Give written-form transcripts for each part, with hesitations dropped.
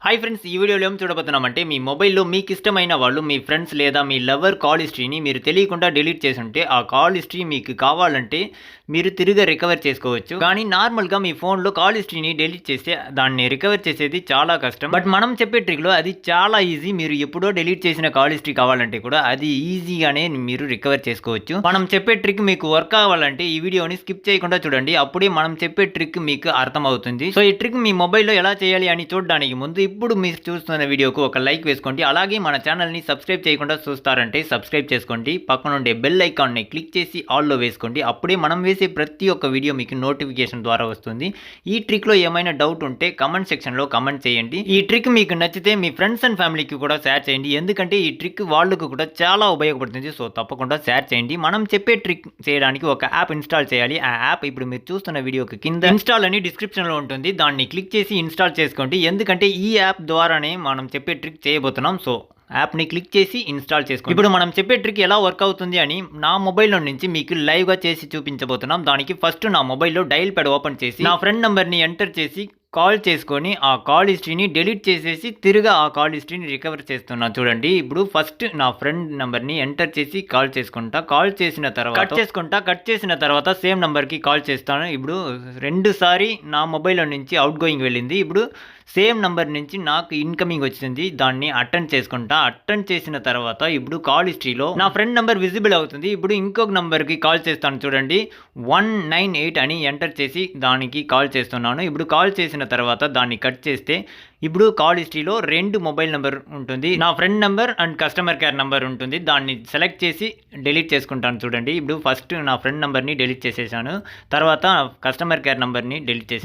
Hi friends, ఈ వీడియోలో ఏం చూడబోతున్నామంటే మీ మొబైల్లో మీకు ఇష్టమైన వాళ్ళు మీ ఫ్రెండ్స్ లేదా మీ లవర్ కాల్ హిస్టరీని మీరు తెలియకుండా డిలీట్ చేసి ఉంటే ఆ కాల్ హిస్టరీ మీకు కావాలంటే మీరు తిరిగి రికవర్ చేసుకోవచ్చు. కానీ నార్మల్గా మీ ఫోన్లో కాల్ హిస్టరీని డిలీట్ చేస్తే దాన్ని రికవర్ చేసేది చాలా కష్టం. బట్ మనం చెప్పే ట్రిక్లో అది చాలా ఈజీ. మీరు ఎప్పుడో డిలీట్ చేసిన కాల్ హిస్టరీ కావాలంటే కూడా అది ఈజీగానే మీరు రికవర్ చేసుకోవచ్చు. మనం చెప్పే ట్రిక్ మీకు వర్క్ అవ్వాలంటే ఈ వీడియోని స్కిప్ చేయకుండా చూడండి. అప్పుడే మనం చెప్పే ట్రిక్ మీకు అర్థమవుతుంది. సో ఈ ట్రిక్ మీ మొబైల్లో ఎలా చేయాలి అని చూడడానికి ముందు ఇప్పుడు మీరు చూస్తున్న వీడియోకు ఒక లైక్ వేసుకోండి. అలాగే మన ఛానల్ని సబ్స్క్రైబ్ చేయకుండా చూస్తారంటే సబ్స్క్రైబ్ చేసుకోండి. పక్కన ఉండే బెల్ ఐకాన్ని క్లిక్ చేసి ఆల్లో వేసుకోండి. అప్పుడే మనం వేసే ప్రతి ఒక్క వీడియో మీకు నోటిఫికేషన్ ద్వారా వస్తుంది. ఈ ట్రిక్లో ఏమైనా డౌట్ ఉంటే కమెంట్ సెక్షన్లో కమెంట్ చేయండి. ఈ ట్రిక్ మీకు నచ్చితే మీ ఫ్రెండ్స్ అండ్ ఫ్యామిలీకి కూడా షేర్ చేయండి. ఎందుకంటే ఈ ట్రిక్ వాళ్ళకు కూడా చాలా ఉపయోగపడుతుంది. సో తప్పకుండా షేర్ చేయండి. మనం చెప్పే ట్రిక్ చేయడానికి ఒక యాప్ ఇన్స్టాల్ చేయాలి. ఆ యాప్ ఇప్పుడు మీరు చూస్తున్న వీడియోకి కింద ఇన్స్టాల్ అని డిస్క్రిప్షన్లో ఉంటుంది. దాన్ని క్లిక్ చేసి ఇన్స్టాల్ చేసుకోండి. ఎందుకంటే ఈ యాప్ ద్వారానే మనం చెప్పే ట్రిక్ చేయబోతున్నాం. సో యాప్ని క్లిక్ చేసి ఇన్స్టాల్ చేసుకోండి. ఇప్పుడు మనం చెప్పే ట్రిక్ ఎలా వర్క్ అవుతుంది అని నా మొబైల్లో నుంచి మీకు లైవ్గా చేసి చూపించబోతున్నాం. దానికి ఫస్ట్ నా మొబైల్లో డయల్ ప్యాడ్ ఓపెన్ చేసి నా ఫ్రెండ్ నెంబర్ని ఎంటర్ చేసి కాల్ చేసుకొని ఆ కాల్ హిస్టరీని డిలీట్ చేసేసి తిరిగి ఆ కాల్ హిస్టరీని రికవర్ చేస్తున్నాను. చూడండి, ఇప్పుడు ఫస్ట్ నా ఫ్రెండ్ నెంబర్ని ఎంటర్ చేసి కాల్ చేసుకుంటా. కాల్ చేసిన తర్వాత కట్ చేసిన తర్వాత సేమ్ నెంబర్కి కాల్ చేస్తాను. ఇప్పుడు 2 సారి నా మొబైల్లో నుంచి అవుట్ గోయింగ్ వెళ్ళింది. ఇప్పుడు సేమ్ నెంబర్ నుంచి నాకు ఇన్కమింగ్ వచ్చింది. దాన్ని అటెండ్ చేసుకుంటా. అటెండ్ చేసిన తర్వాత ఇప్పుడు కాల్ హిస్టరీలో నా ఫ్రెండ్ నెంబర్ విజిబుల్ అవుతుంది. ఇప్పుడు ఇంకొక నెంబర్కి కాల్ చేస్తాను. చూడండి, 198 అని ఎంటర్ చేసి దానికి కాల్ చేస్తున్నాను. ఇప్పుడు కాల్ చేసిన తర్వాత దాన్ని కట్ చేస్తే ఇప్పుడు కాల్ హిస్టరీలో 2 మొబైల్ నెంబర్ ఉంటుంది. నా friend number and customer care number ఉంటుంది. దాన్ని సెలెక్ట్ చేసి డిలీట్ చేసుకుంటాను. చూడండి, ఇప్పుడు ఫస్ట్ నా ఫ్రెండ్ నెంబర్ని డిలీట్ చేసేసాను. తర్వాత కస్టమర్ కేర్ నెంబర్ని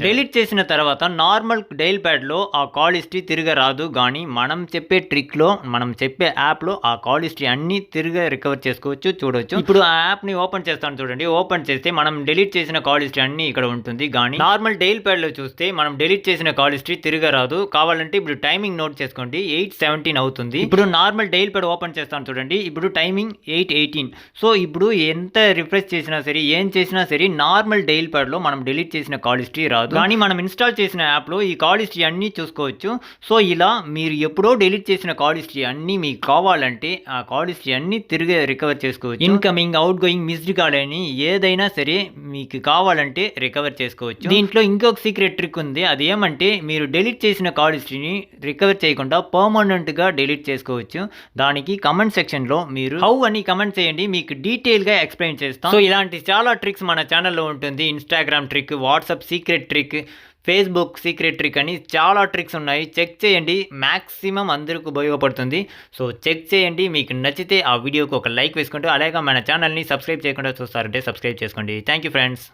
డిలీట్ చేసిన తర్వాత నార్మల్ డైల్ ప్యాడ్లో ఆ కాల్ హిస్టరీ తిరిగి రాదు. కానీ మనం చెప్పే ట్రిక్లో మనం చెప్పే యాప్లో ఆ కాల్ హిస్టరీ అన్ని తిరిగి రికవర్ చేసుకోవచ్చు. చూడవచ్చు. ఇప్పుడు ఆ యాప్ని ఓపెన్ చేస్తాను. చూడండి, ఓపెన్ చేస్తే మనం డిలీట్ చేసిన కాల్ హిస్టరీ అన్ని ఇక్కడ ఉంటుంది. కానీ నార్మల్ డైల్ ప్యాడ్లో చూస్తే మనం డిలీట్ చేసిన కాల్ హిస్టరీ తిరిగి రాదు. కావాలంటే ఇప్పుడు టైమింగ్ నోట్ చేసుకోండి. 8:17 అవుతుంది. ఇప్పుడు నార్మల్ డైల్ ప్యాడ్ ఓపెన్ చేస్తాను. చూడండి, ఇప్పుడు టైమింగ్ 8:18. సో ఇప్పుడు ఎంత రిఫ్రెష్ చేసినా సరే ఏం చేసినా సరే నార్మల్ డైల్ ప్యాడ్లో మనం డిలీట్ చేసిన కాల్ హిస్టరీ రాదు. కానీ మనం ఇన్స్టాల్ చేసిన యాప్లో ఈ కాల్ హిస్టరీ అన్ని చూసుకోవచ్చు. సో ఇలా మీరు ఎప్పుడో డిలీట్ చేసిన కాల్ హిస్టరీ అన్ని మీకు కావాలంటే ఆ కాల్ హిస్టరీ అన్ని తిరిగి రికవర్ చేసుకోవచ్చు. Incoming, out going, missed call అని ఏదైనా సరే మీకు కావాలంటే రికవర్ చేసుకోవచ్చు. దీంట్లో ఇంకొక సీక్రెట్ ట్రిక్ ఉంది. అది ఏమంటే మీరు డిలీట్ చేసిన కాల్ హిస్టరీని రికవర్ చేయకుండా పర్మనెంట్గా డిలీట్ చేసుకోవచ్చు. దానికి కమెంట్ సెక్షన్లో మీరు హౌ అని కమెంట్ చేయండి. మీకు డీటెయిల్గా ఎక్స్ప్లెయిన్ చేస్తాం. సో ఇలాంటి చాలా ట్రిక్స్ మన ఛానల్లో ఉంటుంది. Instagram trick, WhatsApp secret trick, Facebook secret trick అని చాలా ట్రిక్స్ ఉన్నాయి. చెక్ చేయండి. మ్యాక్సిమం అందరికి ఉపయోగపడుతుంది. సో చెక్ చేయండి. మీకు నచ్చితే ఆ వీడియోకి ఒక లైక్ వేసుకోండి. అలాగే మన ఛానల్ని సబ్స్క్రైబ్ చేయకుండా చూస్తారంటే సబ్స్క్రైబ్ చేసుకోండి. Thank you friends.